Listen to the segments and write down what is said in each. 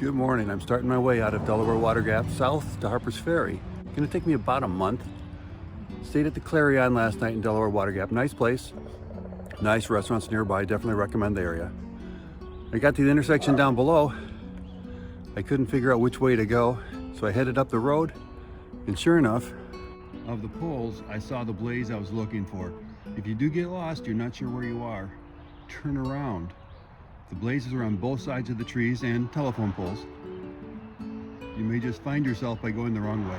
Good morning. I'm starting my way out of Delaware Water Gap south to Harpers Ferry. It's going to take me about a month. Stayed at the Clarion last night in Delaware Water Gap. Nice place. Nice restaurants nearby. Definitely recommend the area. I got to the intersection down below. I couldn't figure out which way to go, so I headed up the road, and sure enough, of the poles, I saw the blaze I was looking for. If you do get lost, you're not sure where you are, turn around. The blazes are on both sides of the trees and telephone poles. You may just find yourself by going the wrong way.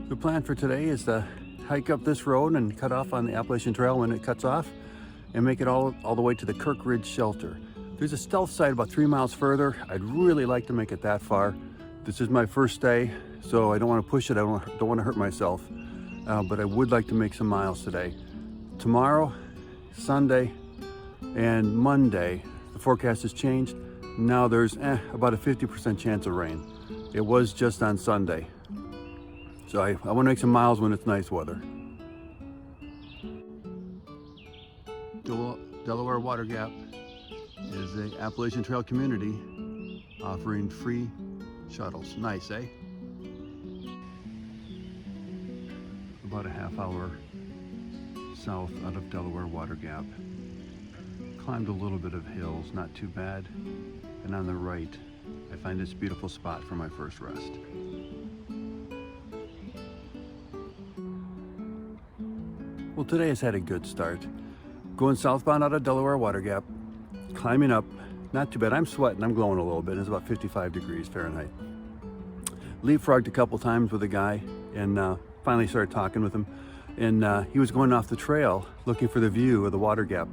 The plan for today is to hike up this road and cut off on the Appalachian Trail when it cuts off and make it all the way to the Kirkridge shelter. There's a stealth site about 3 miles further. I'd really like to make it that far. This is my first day, so I don't want to push it. I don't want to hurt myself, but I would like to make some miles today. Tomorrow, Sunday, and Monday, the forecast has changed. Now there's about a 50% chance of rain. It was just on Sunday. So I want to make some miles when it's nice weather. Delaware Water Gap is an Appalachian Trail community offering free shuttles. Nice, eh? About a half hour south out of Delaware Water Gap. Climbed a little bit of hills, not too bad. And on the right, I find this beautiful spot for my first rest. Well, today has had a good start. Going southbound out of Delaware Water Gap, climbing up, not too bad. I'm sweating, I'm glowing a little bit. It's about 55 degrees Fahrenheit. Leapfrogged a couple times with a guy and finally started talking with him. And he was going off the trail looking for the view of the water gap,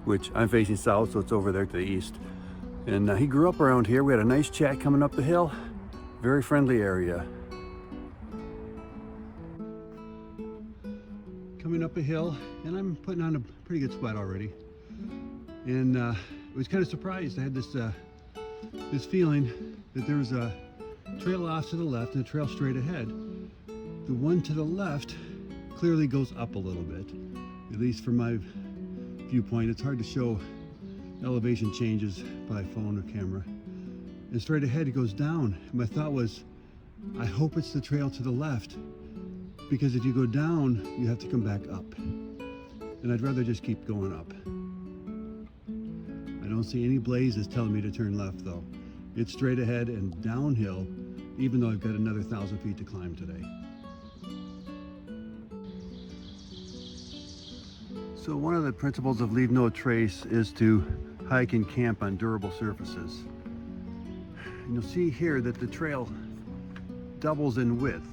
which I'm facing south, so it's over there to the east. And he grew up around here. We had a nice chat coming up the hill. Very friendly area. Coming up a hill, and I'm putting on a pretty good sweat already. And I was kind of surprised. I had this feeling that there was a trail off to the left and a trail straight ahead. The one to the left clearly goes up a little bit, at least from my viewpoint. It's hard to show elevation changes by phone or camera. And straight ahead it goes down. My thought was, I hope it's the trail to the left, because if you go down, you have to come back up. And I'd rather just keep going up. I don't see any blazes telling me to turn left though. It's straight ahead and downhill, even though I've got another 1,000 feet to climb today. So one of the principles of leave no trace is to hike and camp on durable surfaces. And you'll see here that the trail doubles in width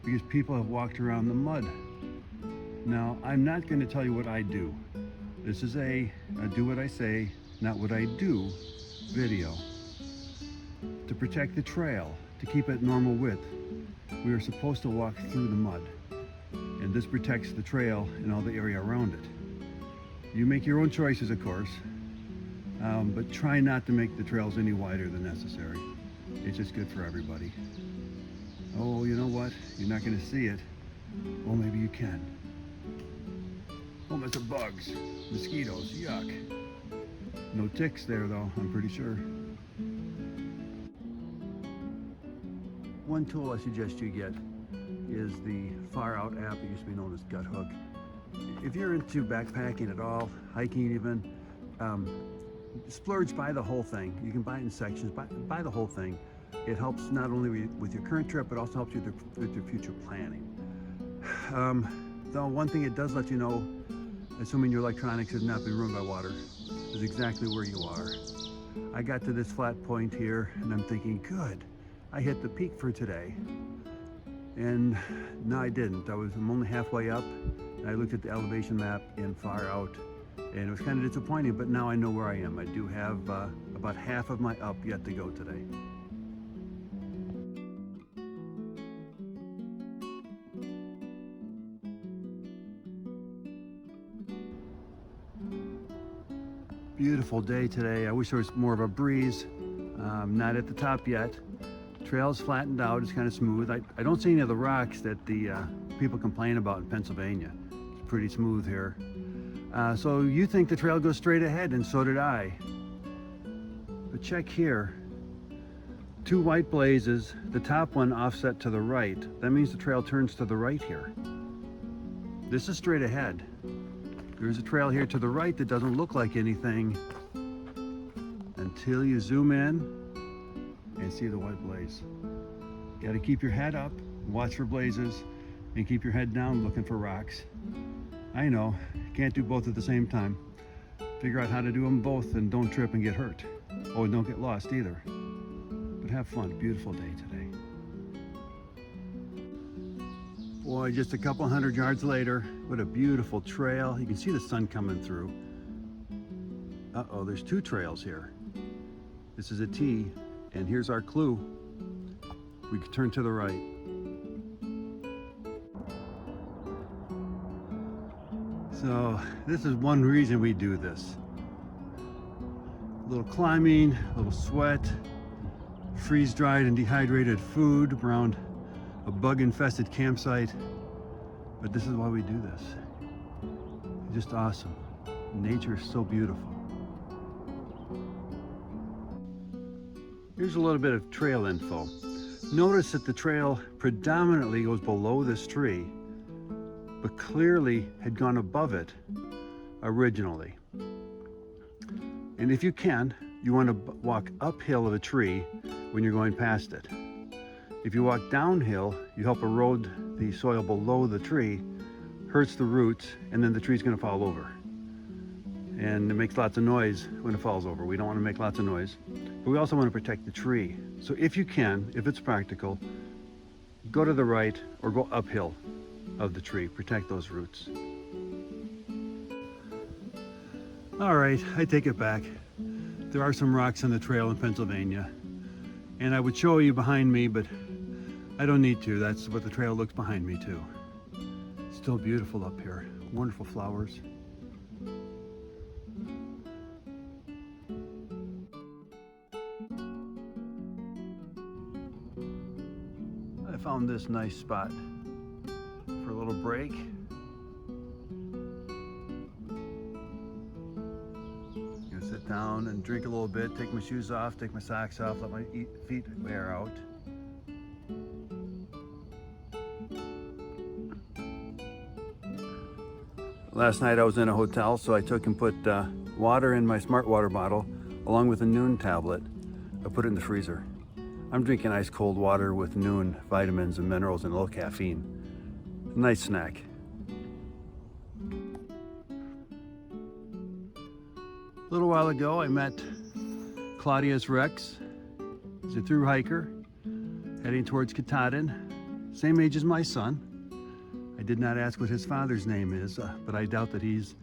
because people have walked around the mud. Now, I'm not going to tell you what I do. This is a do what I say, not what I do video. To protect the trail, to keep it normal width, we are supposed to walk through the mud. And this protects the trail and all the area around it. You make your own choices, of course, but try not to make the trails any wider than necessary. It's just good for everybody. Oh, you know what? You're not going to see it. Well, maybe you can. Oh, there's some bugs, mosquitoes, yuck. No ticks there, though, I'm pretty sure. One tool I suggest you get is the Far Out app. It used to be known as Gut Hook. If you're into backpacking at all, hiking even, splurge, buy the whole thing. You can buy it in sections, buy the whole thing. It helps not only with your current trip, but also helps you with your future planning. Though one thing it does let you know, assuming your electronics has not been ruined by water, is exactly where you are. I got to this flat point here and I'm thinking, good, I hit the peak for today. And no, I didn't. I'm only halfway up. I looked at the elevation map in Far Out, and it was kind of disappointing, but now I know where I am. I do have about half of my up yet to go today. Beautiful day today. I wish there was more of a breeze. Not at the top yet. Trail's flattened out, it's kind of smooth. I don't see any of the rocks that the people complain about in Pennsylvania. It's pretty smooth here. So you think the trail goes straight ahead, and so did I. But check here. 2 white blazes, the top one offset to the right. That means the trail turns to the right here. This is straight ahead. There's a trail here to the right that doesn't look like anything until you zoom in and see the white blaze. You gotta keep your head up, watch for blazes, and keep your head down looking for rocks. I know, can't do both at the same time. Figure out how to do them both and don't trip and get hurt. Oh, and don't get lost either. But have fun, beautiful day today. Boy, just a couple hundred yards later, what a beautiful trail. You can see the sun coming through. Uh-oh, there's 2 trails here. This is a T, and here's our clue. We can turn to the right. So this is one reason we do this. A little climbing, a little sweat, freeze-dried and dehydrated food around a bug-infested campsite. But this is why we do this. It's just awesome. Nature is so beautiful. Here's a little bit of trail info. Notice that the trail predominantly goes below this tree, but clearly had gone above it originally. And if you can, you want to walk uphill of a tree when you're going past it. If you walk downhill, you help erode the soil below the tree, hurts the roots, and then the tree's going to fall over. And it makes lots of noise when it falls over. We don't want to make lots of noise, but we also want to protect the tree. So if you can, if it's practical, go to the right or go uphill of the tree, protect those roots. All right, I take it back. There are some rocks on the trail in Pennsylvania, and I would show you behind me, but I don't need to. That's what the trail looks behind me too. Still beautiful up here. Wonderful flowers. I found this nice spot for a little break. Gonna sit down and drink a little bit, take my shoes off, take my socks off, let my feet wear out. Last night I was in a hotel, so I took and put water in my smart water bottle along with a Noon tablet. I put it in the freezer. I'm drinking ice cold water with Noon vitamins and minerals and low caffeine. Nice snack. A little while ago I met Claudius Rex. He's a thru hiker heading towards Katahdin, same age as my son. I did not ask what his father's name is, but I doubt that he's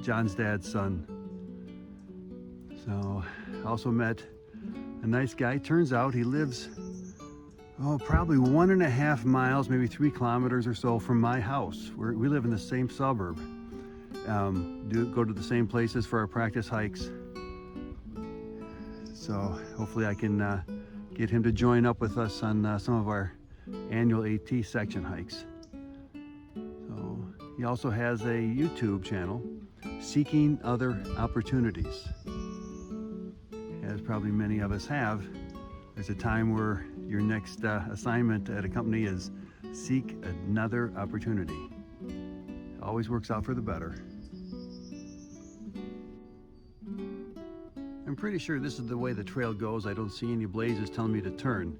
John's dad's son. So I also met a nice guy. Turns out he lives, probably 1.5 miles, maybe 3 kilometers or so from my house. We live in the same suburb. Go to the same places for our practice hikes. So hopefully I can get him to join up with us on some of our annual AT section hikes. So he also has a YouTube channel, Seeking Other Opportunities. As probably many of us have, there's a time where your next assignment at a company is seek another opportunity. It always works out for the better. I'm pretty sure this is the way the trail goes. I don't see any blazes telling me to turn.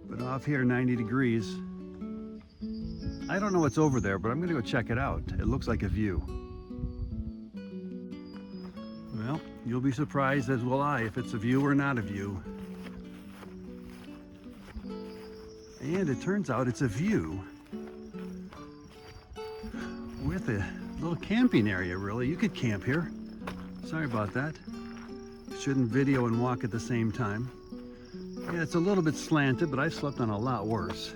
But off here, 90 degrees, I don't know what's over there, but I'm gonna go check it out. It looks like a view. Well, you'll be surprised, as will I, if it's a view or not a view. And it turns out it's a view with a little camping area, really. You could camp here. Sorry about that. Shouldn't video and walk at the same time. Yeah, it's a little bit slanted, but I've slept on a lot worse.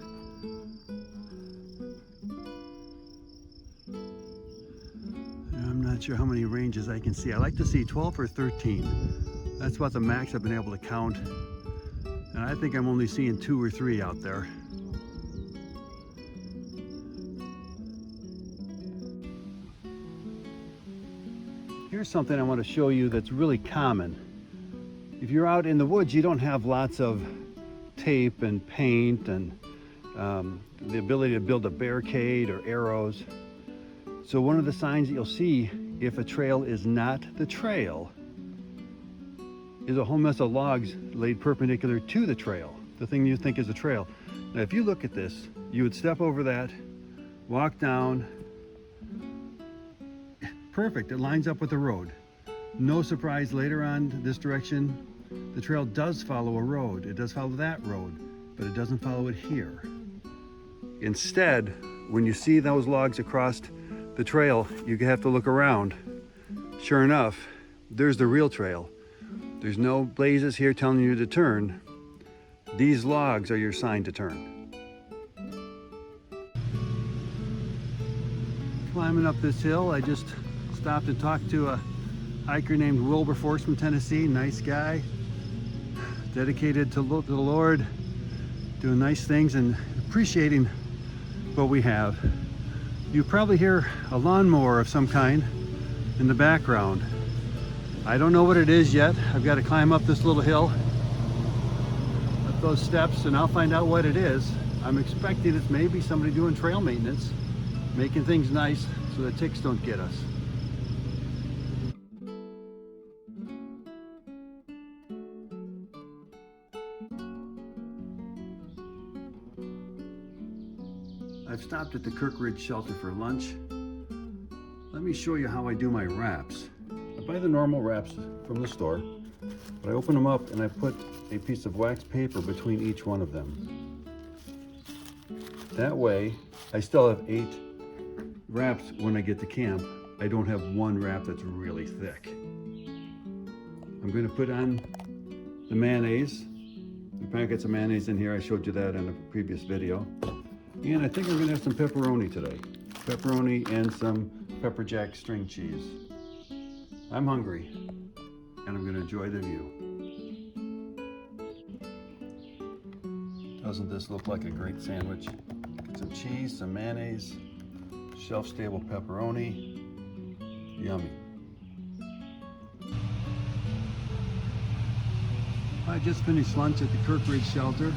I'm not sure how many ranges I can see. I like to see 12 or 13. That's about the max I've been able to count. And I think I'm only seeing 2 or 3 out there. Here's something I want to show you that's really common. If you're out in the woods, you don't have lots of tape and paint and the ability to build a barricade or arrows. So one of the signs that you'll see if a trail is not the trail is a whole mess of logs laid perpendicular to the trail, the thing you think is a trail. Now if you look at this, you would step over that, walk down. Perfect, it lines up with the road. No surprise later on this direction, the trail does follow a road. It does follow that road, but it doesn't follow it here. Instead, when you see those logs across the trail, you have to look around. Sure enough, there's the real trail. There's no blazes here telling you to turn. These logs are your sign to turn. Climbing up this hill, I just stopped and talked to a hiker named Wilberforce from Tennessee. Nice guy, dedicated to the Lord, doing nice things and appreciating what we have. You probably hear a lawnmower of some kind in the background. I don't know what it is yet. I've got to climb up this little hill, up those steps, and I'll find out what it is. I'm expecting it's maybe somebody doing trail maintenance, making things nice so the ticks don't get us. I've stopped at the Kirkridge shelter for lunch. Let me show you how I do my wraps. I buy the normal wraps from the store, but I open them up and I put a piece of wax paper between each one of them. That way, I still have 8 wraps when I get to camp. I don't have one wrap that's really thick. I'm going to put on the mayonnaise. The packets of mayonnaise in here, I showed you that in a previous video. And I think I'm going to have some pepperoni today. Pepperoni and some pepper jack string cheese. I'm hungry, and I'm going to enjoy the view. Doesn't this look like a great sandwich? Some cheese, some mayonnaise, shelf-stable pepperoni. Yummy. I just finished lunch at the Kirkridge shelter.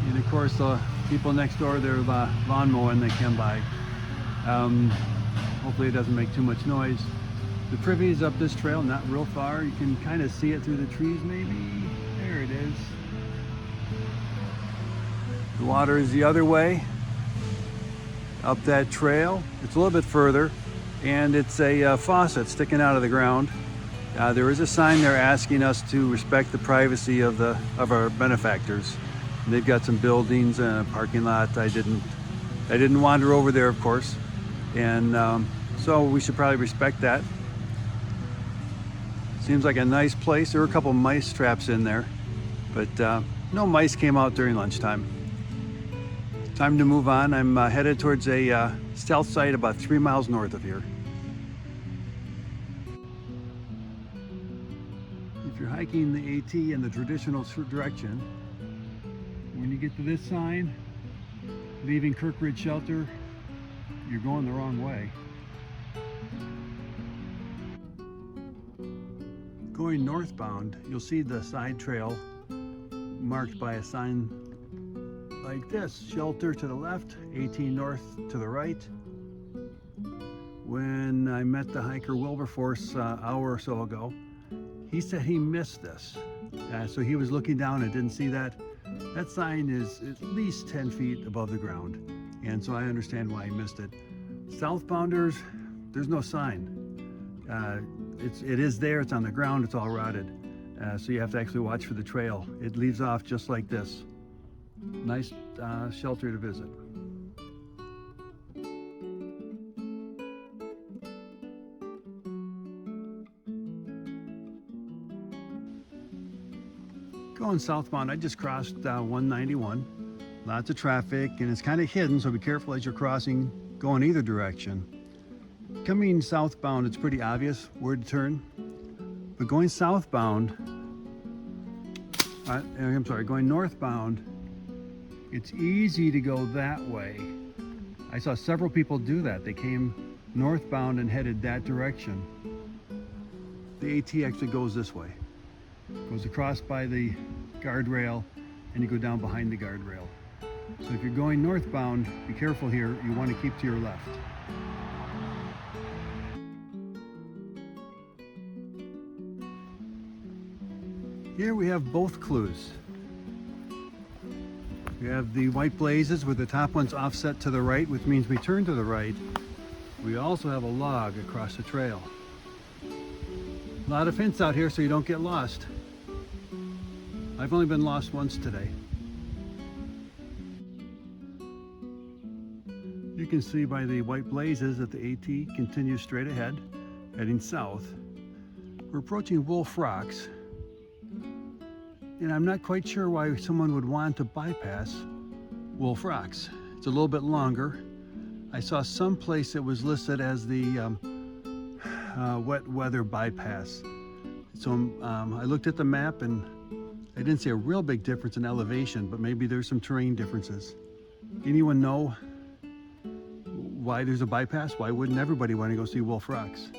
And of course, the people next door, they're lawn mowing, they come by. Hopefully it doesn't make too much noise. The privy is up this trail, not real far. You can kind of see it through the trees maybe. There it is. The water is the other way, up that trail. It's a little bit further, and it's a faucet sticking out of the ground. There is a sign there asking us to respect the privacy of our benefactors. They've got some buildings and a parking lot. I didn't wander over there, of course, and so we should probably respect that. Seems like a nice place. There were a couple mice traps in there, but no mice came out during lunchtime. Time to move on. I'm headed towards a stealth site about 3 miles north of here. If you're hiking the AT in the traditional direction, when you get to this sign, leaving Kirkridge shelter, you're going the wrong way. Going northbound, you'll see the side trail marked by a sign like this: shelter to the left, AT north to the right. When I met the hiker Wilberforce an hour or so ago, he said he missed this. So he was looking down and didn't see that. That sign is at least 10 feet above the ground, and so I understand why he missed it. Southbounders, there's no sign. It is there, it's on the ground, it's all rotted. So you have to actually watch for the trail. It leaves off just like this. Nice shelter to visit. Going southbound, I just crossed 191. Lots of traffic, and it's kind of hidden, so be careful as you're crossing, going either direction. Coming southbound, it's pretty obvious where to turn. But going southbound, going northbound, it's easy to go that way. I saw several people do that. They came northbound and headed that direction, the AT actually goes this way. Goes across by the guardrail and you go down behind the guardrail. So if you're going northbound, be careful here. You want to keep to your left. Here we have both clues. We have the white blazes with the top ones offset to the right, which means we turn to the right. We also have a log across the trail. A lot of hints out here so you don't get lost. I've only been lost once today. You can see by the white blazes that the AT continues straight ahead, heading south. We're approaching Wolf Rocks, and I'm not quite sure why someone would want to bypass Wolf Rocks. It's a little bit longer. I saw some place that was listed as the wet weather bypass. So I looked at the map and I didn't see a real big difference in elevation, but maybe there's some terrain differences. Anyone know why there's a bypass? Why wouldn't everybody want to go see Wolf Rocks?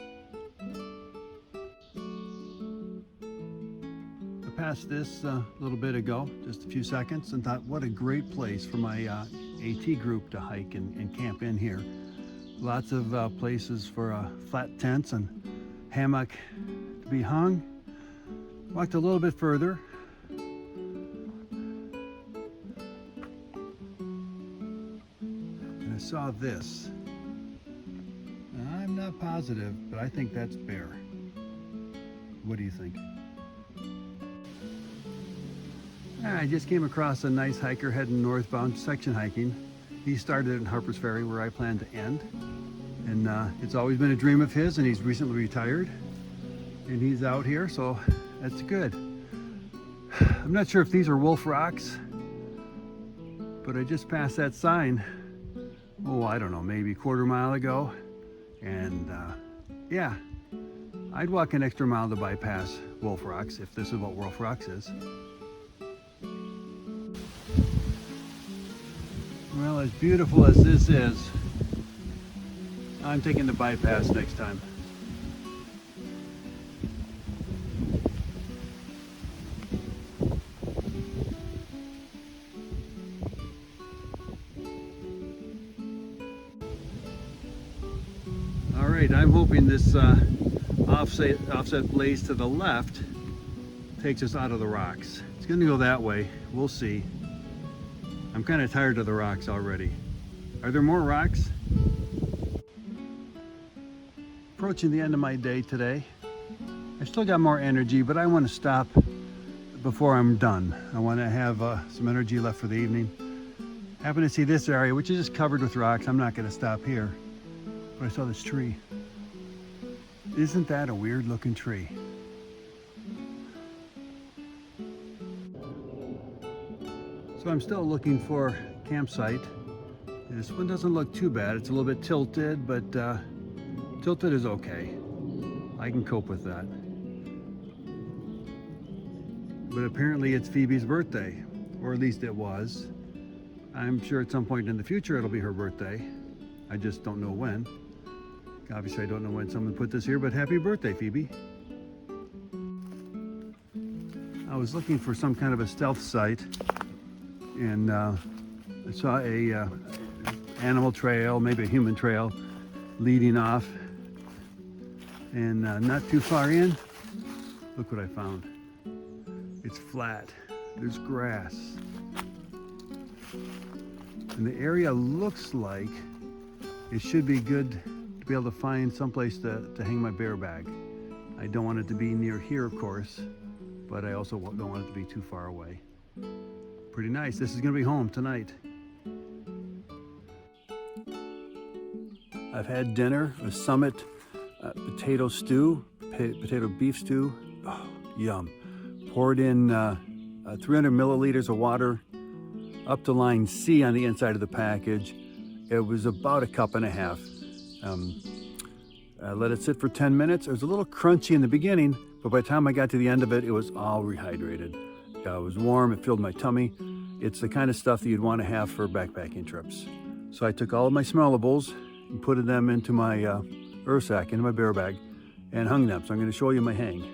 I passed this a little bit ago, just a few seconds, and thought what a great place for my AT group to hike and camp in here. Lots of places for flat tents and hammock to be hung. Walked a little bit further. And I saw this. Now, I'm not positive, but I think that's bear. What do you think? I just came across a nice hiker heading northbound, section hiking. He started in Harpers Ferry where I plan to end. And it's always been a dream of his, and he's recently retired. And he's out here, so that's good. I'm not sure if these are Wolf Rocks, but I just passed that sign, oh, I don't know, maybe a quarter mile ago. And yeah, I'd walk an extra mile to bypass Wolf Rocks if this is what Wolf Rocks is. Well, as beautiful as this is, I'm taking the bypass next time. All right, I'm hoping this offset blaze to the left takes us out of the rocks. It's going to go that way. We'll see. I'm kind of tired of the rocks already. Are there more rocks? Approaching the end of my day today. I still got more energy, but I want to stop before I'm done. I want to have some energy left for the evening. Happen to see this area, which is just covered with rocks. I'm not going to stop here. But I saw this tree. Isn't that a weird looking tree? So I'm still looking for a campsite. This one doesn't look too bad. It's a little bit tilted, but tilted is okay. I can cope with that. But apparently it's Phoebe's birthday, or at least it was. I'm sure at some point in the future it'll be her birthday. I just don't know when. Obviously I don't know when someone put this here, but happy birthday, Phoebe. I was looking for some kind of a stealth site, and I saw a animal trail, maybe a human trail, leading off. And not too far in, look what I found. It's flat, there's grass. And the area looks like it should be good to be able to find someplace to hang my bear bag. I don't want it to be near here, of course, but I also don't want it to be too far away. Pretty nice. This is gonna be home tonight. I've had dinner, a Summit potato stew, potato beef stew. Oh, yum. Poured in 300 milliliters of water up to line C on the inside of the package. It was about a cup and a half. I let it sit for 10 minutes. It was a little crunchy in the beginning, but by the time I got to the end of it, it was all rehydrated. It was warm, it filled my tummy. It's the kind of stuff that you'd want to have for backpacking trips. So I took all of my smellables and put them into my earth sack, into my bear bag, and hung them. So I'm going to show you my hang.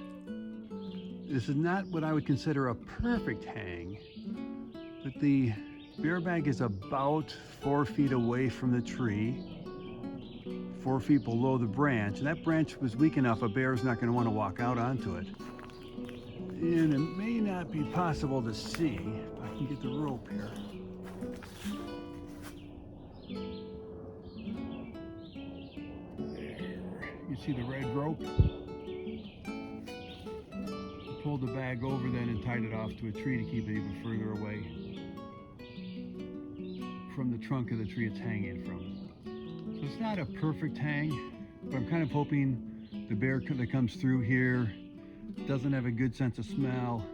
This is not what I would consider a perfect hang, but the bear bag is about 4 feet away from the tree, 4 feet below the branch, and that branch was weak enough a bear is not going to want to walk out onto it. And it may not be possible to see if I can get the rope here. You see the red rope? I pulled the bag over then and tied it off to a tree to keep it even further away from the trunk of the tree it's hanging from. So it's not a perfect hang, but I'm kind of hoping the bear that comes through here doesn't have a good sense of smell,